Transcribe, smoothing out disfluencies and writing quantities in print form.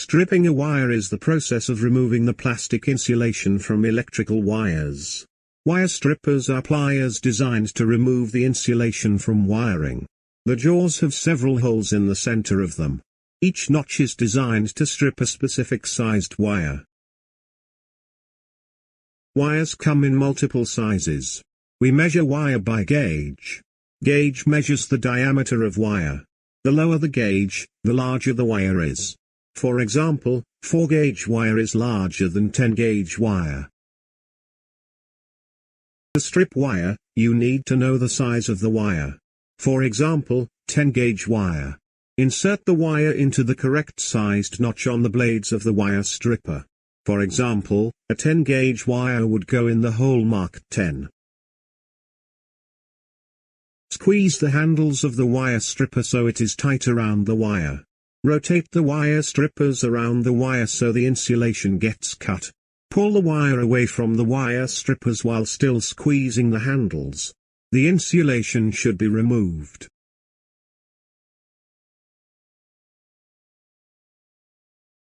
Stripping a wire is the process of removing the plastic insulation from electrical wires. Wire strippers are pliers designed to remove the insulation from wiring. The jaws have several holes in the center of them. Each notch is designed to strip a specific sized wire. Wires come in multiple sizes. We measure wire by gauge. Gauge measures the diameter of wire. The lower the gauge, the larger the wire is. For example, 4-gauge wire is larger than 10-gauge wire. To strip wire, you need to know the size of the wire. For example, 10-gauge wire. Insert the wire into the correct sized notch on the blades of the wire stripper. For example, a 10-gauge wire would go in the hole marked 10. Squeeze the handles of the wire stripper so it is tight around the wire. Rotate the wire strippers around the wire so the insulation gets cut. Pull the wire away from the wire strippers while still squeezing the handles. The insulation should be removed.